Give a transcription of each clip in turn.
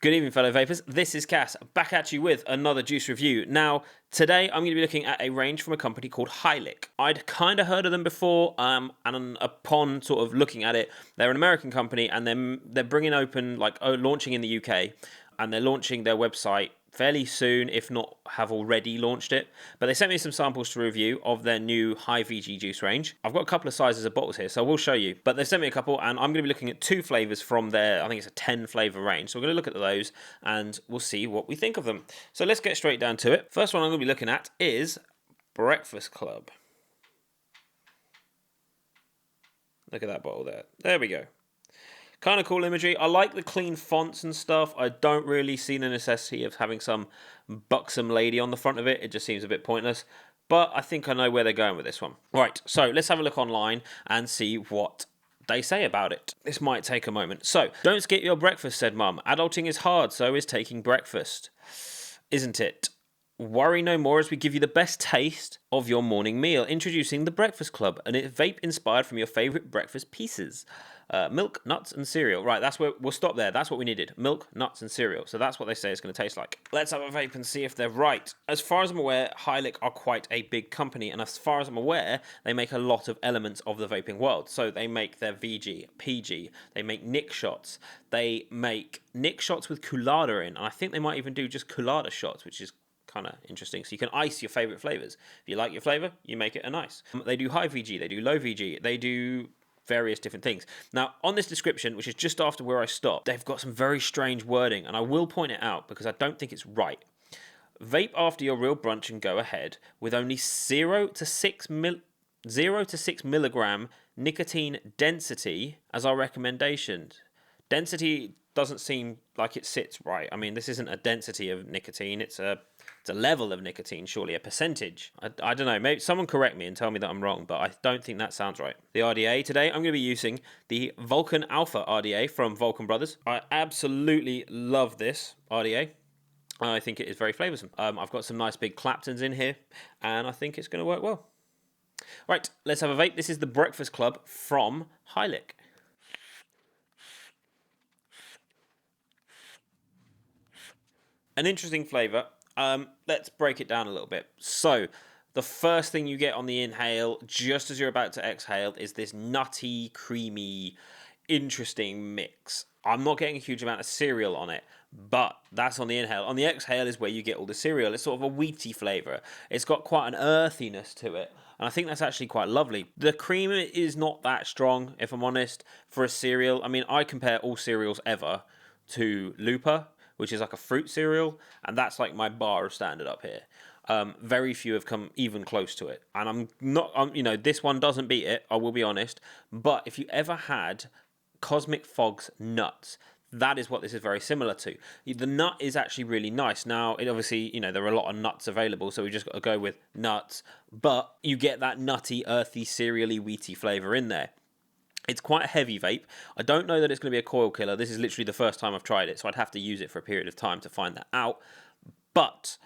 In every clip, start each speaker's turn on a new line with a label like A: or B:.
A: Good evening, fellow vapors. This is Cass, back at you with another juice review. Now, today I'm going to be looking at a range from a company called Hi-Liq. I'd kind of heard of them before, and upon sort of looking at it, they're an American company, and they're bringing open, launching in the UK, and they're launching their website fairly soon, if not have already launched it. But they sent me some samples to review of their new high VG juice range. I've got a couple of sizes of bottles here, so I will show you. But they've sent me a couple, and I'm going to be looking at 2 flavours from their, I think it's a 10 flavour range. So we're going to look at those, and we'll see what we think of them. So let's get straight down to it. First one I'm going to be looking at is Breakfast Club. Look at that bottle there. There we go. Kind of cool imagery. I like the clean fonts and stuff. I don't really see the necessity of having some buxom lady on the front of it. It just seems a bit pointless. But I think I know where they're going with this one. Right, so let's have a look online and see what they say about it. This might take a moment. So, don't skip your breakfast, said Mum. Adulting is hard, so is taking breakfast. Isn't it? Worry no more as we give you the best taste of your morning meal. Introducing the Breakfast Club, and it's vape inspired from your favourite breakfast pieces. Milk, nuts, and cereal. Right, that's where we'll stop there. That's what we needed. Milk, nuts, and cereal. So that's what they say it's going to taste like. Let's have a vape and see if they're right. As far as I'm aware, Hi-Liq are quite a big company, and as far as I'm aware, they make a lot of elements of the vaping world. So they make their VG, PG, they make Nick shots, they make Nick shots with Coolada in, and I think they might even do just Coolada shots, which is kind of interesting. So you can ice your favorite flavors. If you like your flavor, you make it a nice. They do high VG, they do low VG, they do various different things. Now, on this description, which is just after where I stopped, they've got some very strange wording, and I will point it out because I don't think it's right. Vape after your real brunch and go ahead with only 0 to 6 milligram nicotine density as our recommendation. Density doesn't seem like it sits right. I mean, this isn't a density of nicotine, it's a level of nicotine, surely a percentage. I don't know, maybe someone correct me and tell me that I'm wrong, but I don't think that sounds right. The RDA, today I'm going to be using the Vulcan Alpha RDA from Vulcan Brothers. I absolutely love this RDA. I think it is very flavoursome. I've got some nice big Claptons in here, and I think it's going to work well. Right, let's have a vape. This is the Breakfast Club from Hi-Liq. An interesting flavour. Let's break it down a little bit. So, the first thing you get on the inhale, just as you're about to exhale, is this nutty, creamy, interesting mix. I'm not getting a huge amount of cereal on it, but that's on the inhale. On the exhale is where you get all the cereal. It's sort of a wheaty flavour. It's got quite an earthiness to it, and I think that's actually quite lovely. The cream is not that strong, if I'm honest, for a cereal. I mean, I compare all cereals ever to Looper, which is like a fruit cereal, and that's like my bar of standard up here. Very few have come even close to it, and this one doesn't beat it, I will be honest, but if you ever had Cosmic Fog's nuts, that is what this is very similar to. The nut is actually really nice. Now, it obviously, there are a lot of nuts available, so we just got to go with nuts, but you get that nutty, earthy, cereally, wheaty flavour in there. It's quite a heavy vape. I don't know that it's going to be a coil killer. This is literally the first time I've tried it, so I'd have to use it for a period of time to find that out. But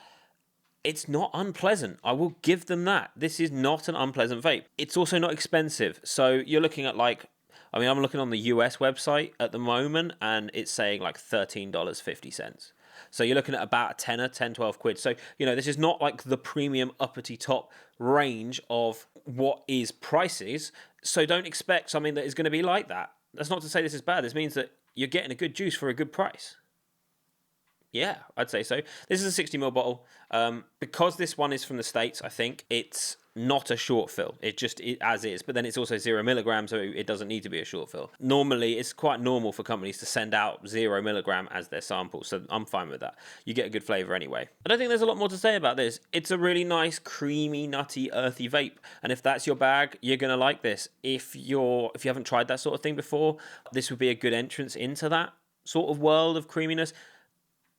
A: it's not unpleasant. I will give them that. This is not an unpleasant vape. It's also not expensive. So you're looking at I'm looking on the US website at the moment, and it's saying like $13.50. So you're looking at about a tenner, 10, 12 quid. So, this is not like the premium uppity top range of what is prices. So don't expect something that is going to be like that. That's not to say this is bad. This means that you're getting a good juice for a good price. Yeah, I'd say so. This is a 60ml bottle. Because this one is from the States, I think, it's not a short fill. It as is. But then it's also 0 milligram, so it doesn't need to be a short fill. Normally, it's quite normal for companies to send out 0 milligram as their sample, so I'm fine with that. You get a good flavour anyway. I don't think there's a lot more to say about this. It's a really nice, creamy, nutty, earthy vape. And if that's your bag, you're going to like this. If you haven't tried that sort of thing before, this would be a good entrance into that sort of world of creaminess.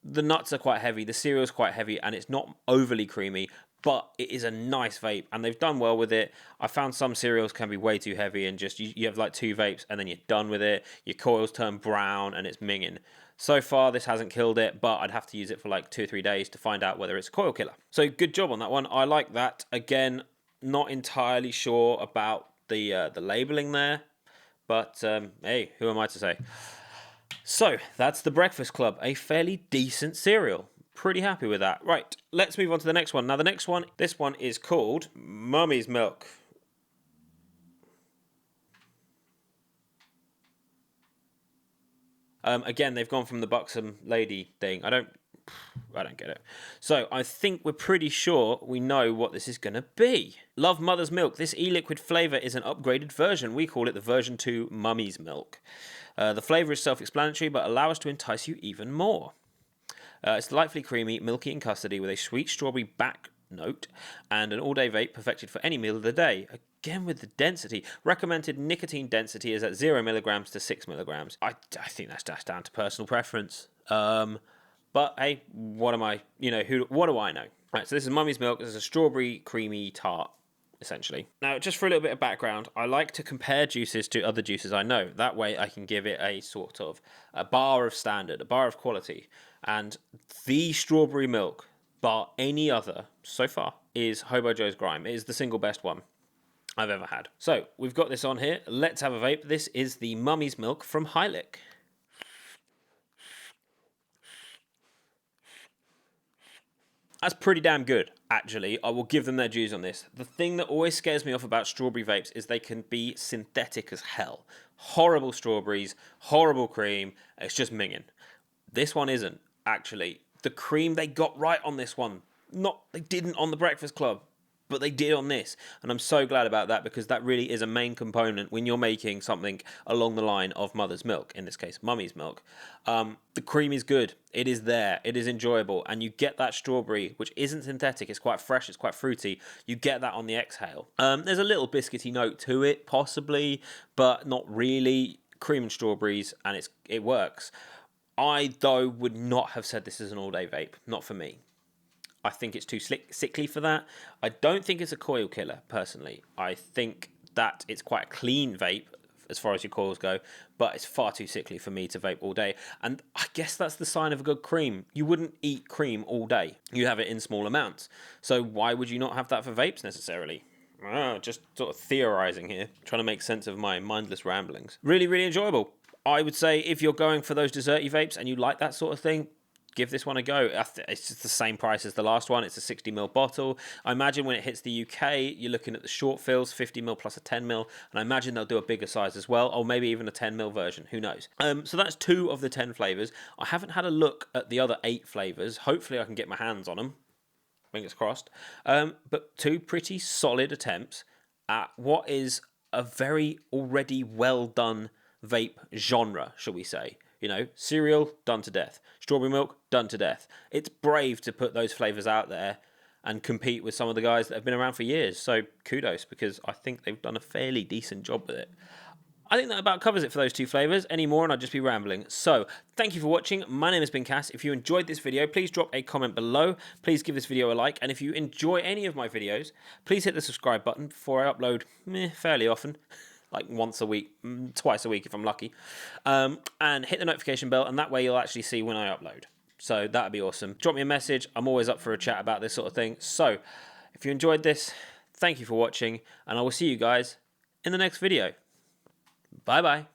A: The nuts are quite heavy, the cereal's quite heavy, and it's not overly creamy, but it is a nice vape, and they've done well with it. I found some cereals can be way too heavy, and just you have like 2 vapes, and then you're done with it. Your coils turn brown, and it's minging. So far, this hasn't killed it, but I'd have to use it for like 2 or 3 days to find out whether it's a coil killer. So good job on that one. I like that. Again, not entirely sure about the labelling there, but hey, who am I to say? So that's the Breakfast Club, a fairly decent cereal. Pretty happy with that. Right, let's move on to the next one. Now the next one, this one is called Mummy's Milk. Again, they've gone from the buxom lady thing. I don't get it. So I think we're pretty sure we know what this is going to be. Love Mother's Milk. This e-liquid flavour is an upgraded version. We call it the version 2 Mummy's Milk. The flavour is self-explanatory, but allow us to entice you even more. It's delightfully creamy, milky and custardy with a sweet strawberry back note and an all-day vape perfected for any meal of the day. Again with the density. Recommended nicotine density is at 0 milligrams to 6 milligrams. I think that's down to personal preference. But hey, what am I? What do I know? Right, so this is Mummy's Milk. This is a strawberry creamy tart, essentially. Now, just for a little bit of background, I like to compare juices to other juices I know. That way I can give it a sort of a bar of standard, a bar of quality. And the strawberry milk, bar any other, so far, is Hobo Joe's Grime. It is the single best one I've ever had. So, we've got this on here. Let's have a vape. This is the Mummy's Milk from Hi-Liq. That's pretty damn good, actually. I will give them their dues on this. The thing that always scares me off about strawberry vapes is they can be synthetic as hell. Horrible strawberries, horrible cream. It's just minging. This one isn't, actually. The cream they got right on this one. They didn't on the Breakfast Club, but they did on this. And I'm so glad about that because that really is a main component when you're making something along the line of mother's milk, in this case, Mummy's Milk. The cream is good. It is there. It is enjoyable. And you get that strawberry, which isn't synthetic. It's quite fresh. It's quite fruity. You get that on the exhale. There's a little biscuity note to it, possibly, but not really. Cream and strawberries, and it works. I, though, would not have said this is an all-day vape. Not for me. I think it's too sickly for that. I don't think it's a coil killer, personally. I think that it's quite a clean vape, as far as your coils go, but it's far too sickly for me to vape all day. And I guess that's the sign of a good cream. You wouldn't eat cream all day. You have it in small amounts. So why would you not have that for vapes, necessarily? Just sort of theorising here, trying to make sense of my mindless ramblings. Really, really enjoyable. I would say if you're going for those desserty vapes and you like that sort of thing, give this one a go. It's just the same price as the last one. It's a 60ml bottle. I imagine when it hits the UK, you're looking at the short fills, 50ml plus a 10ml, and I imagine they'll do a bigger size as well, or maybe even a 10ml version. Who knows? So that's 2 of the 10 flavours. I haven't had a look at the other 8 flavours. Hopefully I can get my hands on them. Fingers crossed. But 2 pretty solid attempts at what is a very already well done vape genre, shall we say. Cereal, done to death. Strawberry milk, done to death. It's brave to put those flavours out there and compete with some of the guys that have been around for years. So kudos, because I think they've done a fairly decent job with it. I think that about covers it for those 2 flavours. Any more and I'd just be rambling. So, thank you for watching. My name has been Cass. If you enjoyed this video, please drop a comment below. Please give this video a like. And if you enjoy any of my videos, please hit the subscribe button before I upload fairly often. Like once a week, twice a week if I'm lucky. And hit the notification bell, and that way you'll actually see when I upload. So that would be awesome. Drop me a message. I'm always up for a chat about this sort of thing. So if you enjoyed this, thank you for watching, and I will see you guys in the next video. Bye-bye.